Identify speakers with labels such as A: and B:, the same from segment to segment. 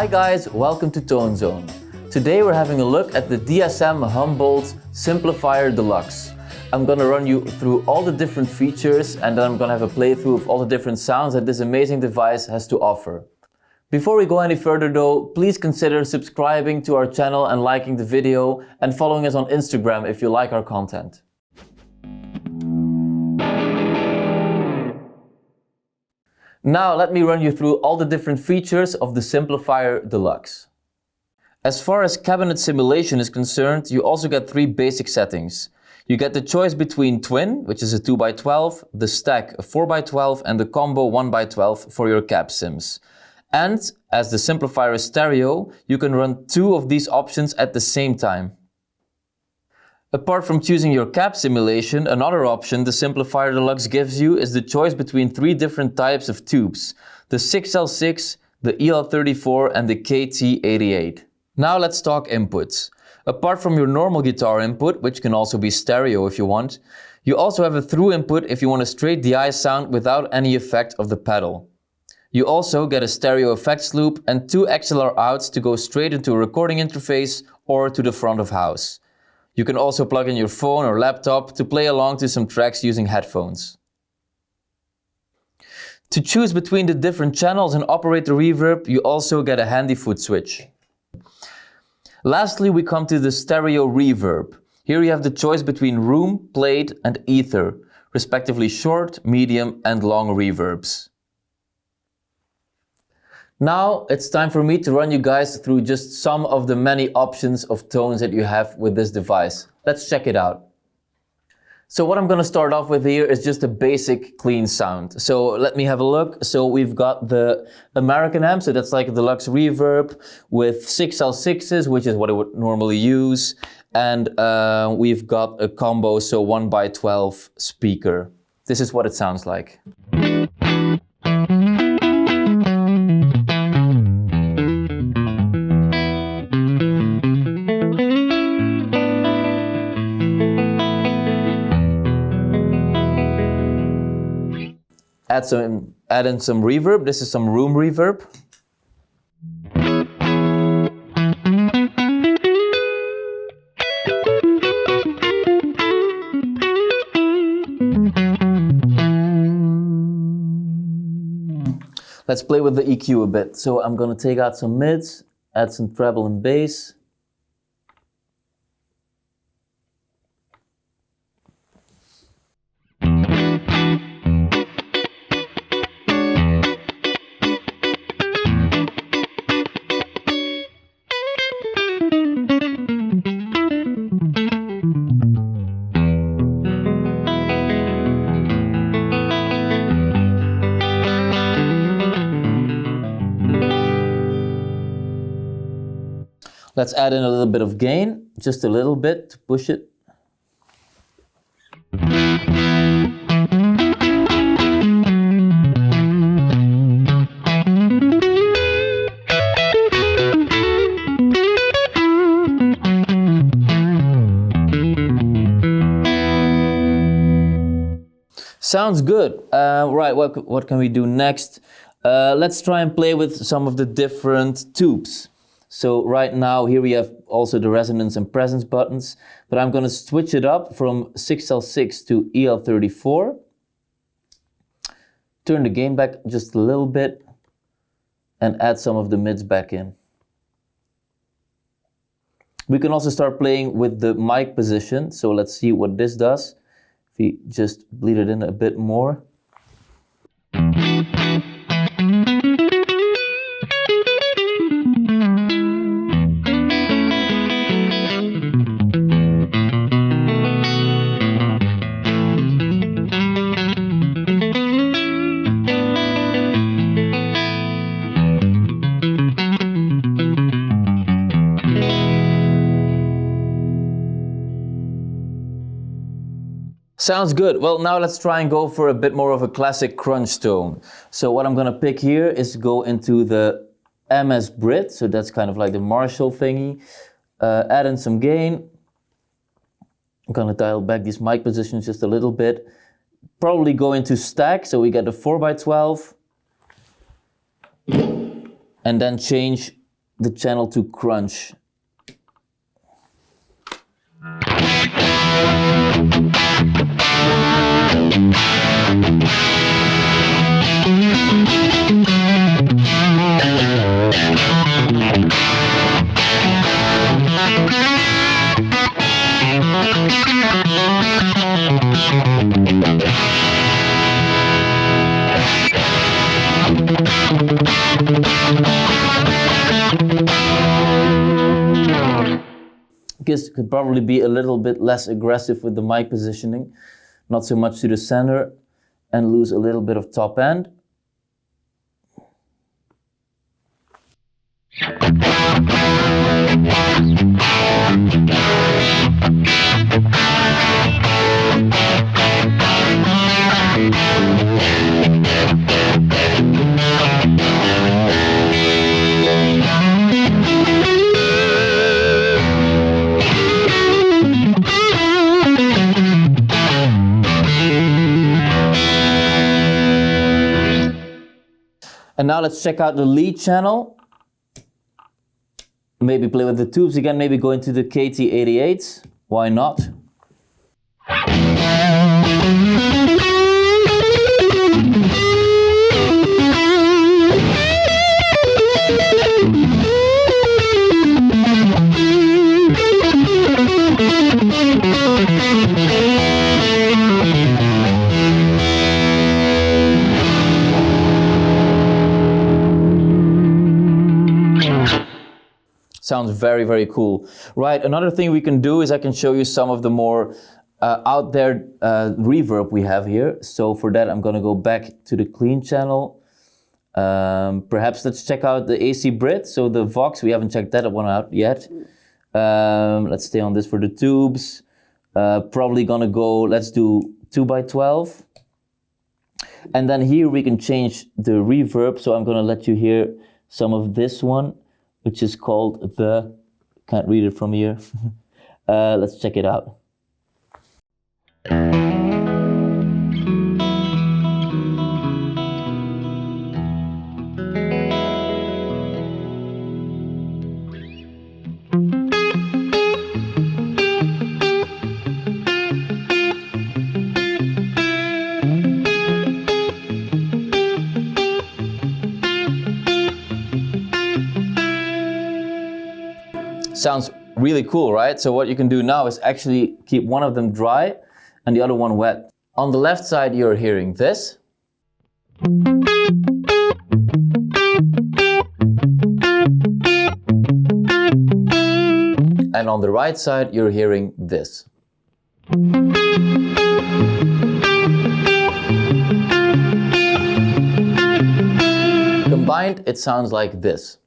A: Hi guys, welcome to ToneZone. Today we're having a look at the DSM Humboldt Simplifier DLX. I'm gonna run you through all the different features and then I'm gonna have a playthrough of all the different sounds that this amazing device has to offer. Before we go any further though, please consider subscribing to our channel and liking the video and following us on Instagram if you like our content. Now let me run you through all the different features of the Simplifier DLX. As far as cabinet simulation is concerned, you also get three basic settings. You get the choice between Twin, which is a 2x12, the Stack, a 4x12, and the Combo 1x12 for your cabsims. And as the Simplifier is stereo, you can run two of these options at the same time. Apart from choosing your cab simulation, another option the Simplifier DLX gives you is the choice between three different types of tubes: the 6L6, the EL34 and the KT88. Now let's talk inputs. Apart from your normal guitar input, which can also be stereo if you want, you also have a through input if you want a straight DI sound without any effect of the pedal. You also get a stereo effects loop and two XLR outs to go straight into a recording interface or to the front of house. You can also plug in your phone or laptop to play along to some tracks using headphones. To choose between the different channels and operate the reverb, you also get a handy foot switch. Lastly, we come to the stereo reverb. Here you have the choice between room, plate and ether, respectively short, medium and long reverbs. Now it's time for me to run you guys through just some of the many options of tones that you have with this device. Let's check it out. So what I'm going to start off with here is just a basic clean sound. So let me have a look. So we've got the American amp, so that's like a deluxe reverb with 6L6s, which is what I would normally use. And we've got a combo, so 1x12 speaker. This is what it sounds like. Add in some reverb. This is some room reverb. Let's play with the EQ a bit. So I'm gonna take out some mids, add some treble and bass. Let's add in a little bit of gain, just a little bit to push it. Sounds good. Right, what can we do next? Let's try and play with some of the different tubes. So right now here we have also the resonance and presence buttons, but I'm going to switch it up from 6L6 to EL34. Turn the gain back just a little bit and add some of the mids back in. We can also start playing with the mic position, so let's see what this does. If we just bleed it in a bit more. Sounds good. Well, now let's try and go for a bit more of a classic crunch tone. So what I'm gonna pick here is go into the MS Brit, so that's kind of like the Marshall thingy. Add in some gain. I'm gonna dial back these mic positions just a little bit. Probably go into stack, so we get a 4x12. And then change the channel to crunch. This could probably be a little bit less aggressive with the mic positioning, not so much to the center, and lose a little bit of top end. And now let's check out the lead channel. Maybe play with the tubes again, maybe go into the KT88s. Why not? Sounds very, very cool. Right, another thing we can do is I can show you some of the more out there reverb we have here. So for that, I'm gonna go back to the clean channel. Perhaps let's check out the AC Brit. So the Vox, we haven't checked that one out yet. Let's stay on this for the tubes. Probably gonna go, let's do 2x12. And then here we can change the reverb. So I'm gonna let you hear some of this one, which is called the, can't read it from here. Let's check it out. Sounds really cool, right? So what you can do now is actually keep one of them dry and the other one wet. On the left side, you're hearing this. And on the right side, you're hearing this. Combined, it sounds like this.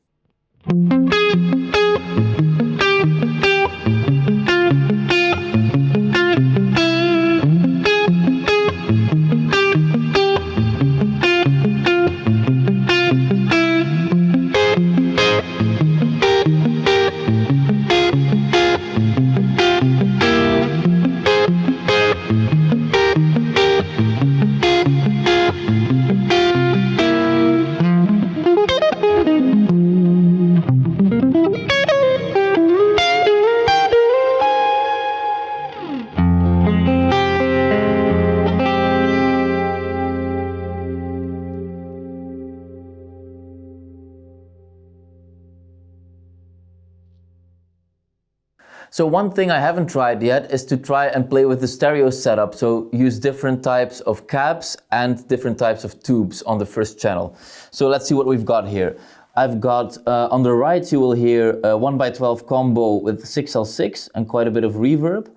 A: So one thing I haven't tried yet is to try and play with the stereo setup. So use different types of cabs and different types of tubes on the first channel. So let's see what we've got here. I've got, on the right you will hear a 1x12 combo with 6L6 and quite a bit of reverb.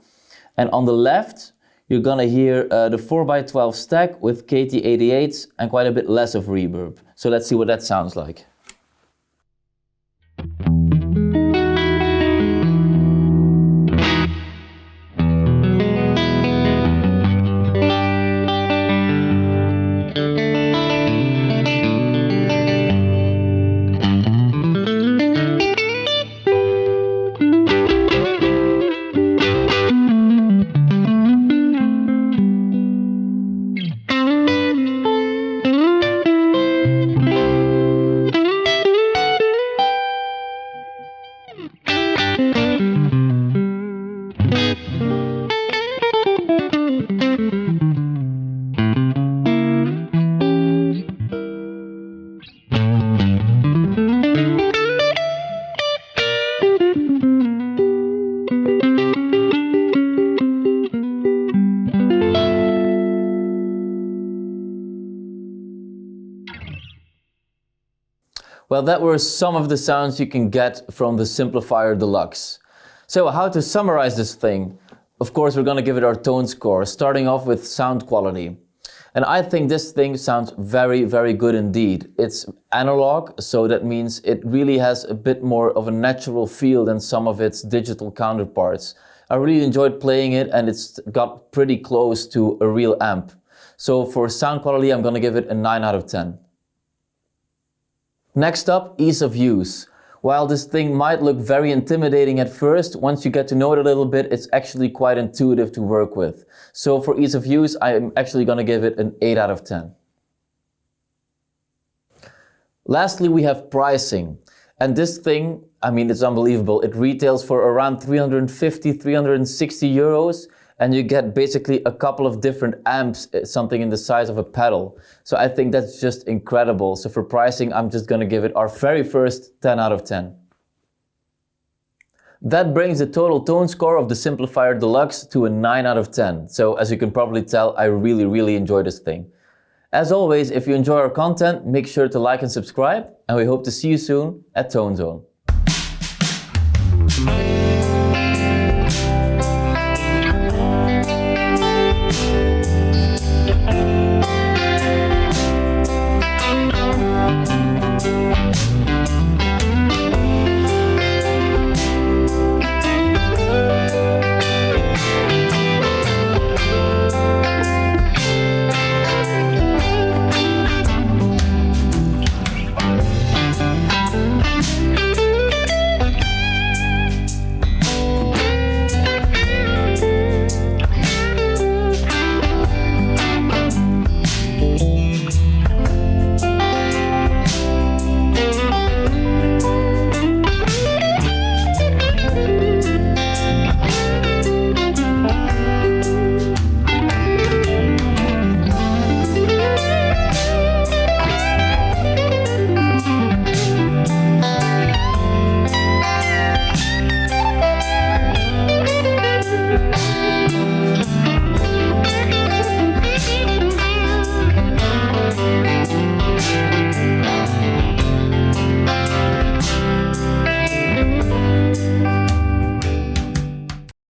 A: And on the left you're gonna hear the 4x12 stack with KT88s and quite a bit less of reverb. So let's see what that sounds like. Well, that were some of the sounds you can get from the Simplifier Deluxe. So how to summarize this thing? Of course, we're going to give it our tone score, starting off with sound quality. And I think this thing sounds very, very good indeed. It's analog, so that means it really has a bit more of a natural feel than some of its digital counterparts. I really enjoyed playing it, and it's got pretty close to a real amp. So for sound quality, I'm going to give it a 9 out of 10. Next up, ease of use. While this thing might look very intimidating at first, once you get to know it a little bit, it's actually quite intuitive to work with. So for ease of use, I'm actually going to give it an 8 out of 10. Lastly, we have pricing. And this thing, I mean, it's unbelievable. It retails for around 350, 360 euros. And you get basically a couple of different amps, something in the size of a pedal. So I think that's just incredible. So for pricing, I'm just going to give it our very first 10 out of 10. That brings the total tone score of the Simplifier Deluxe to a 9 out of 10. So as you can probably tell, I really enjoy this thing. As always, if you enjoy our content, make sure to like and subscribe. And we hope to see you soon at ToneZone.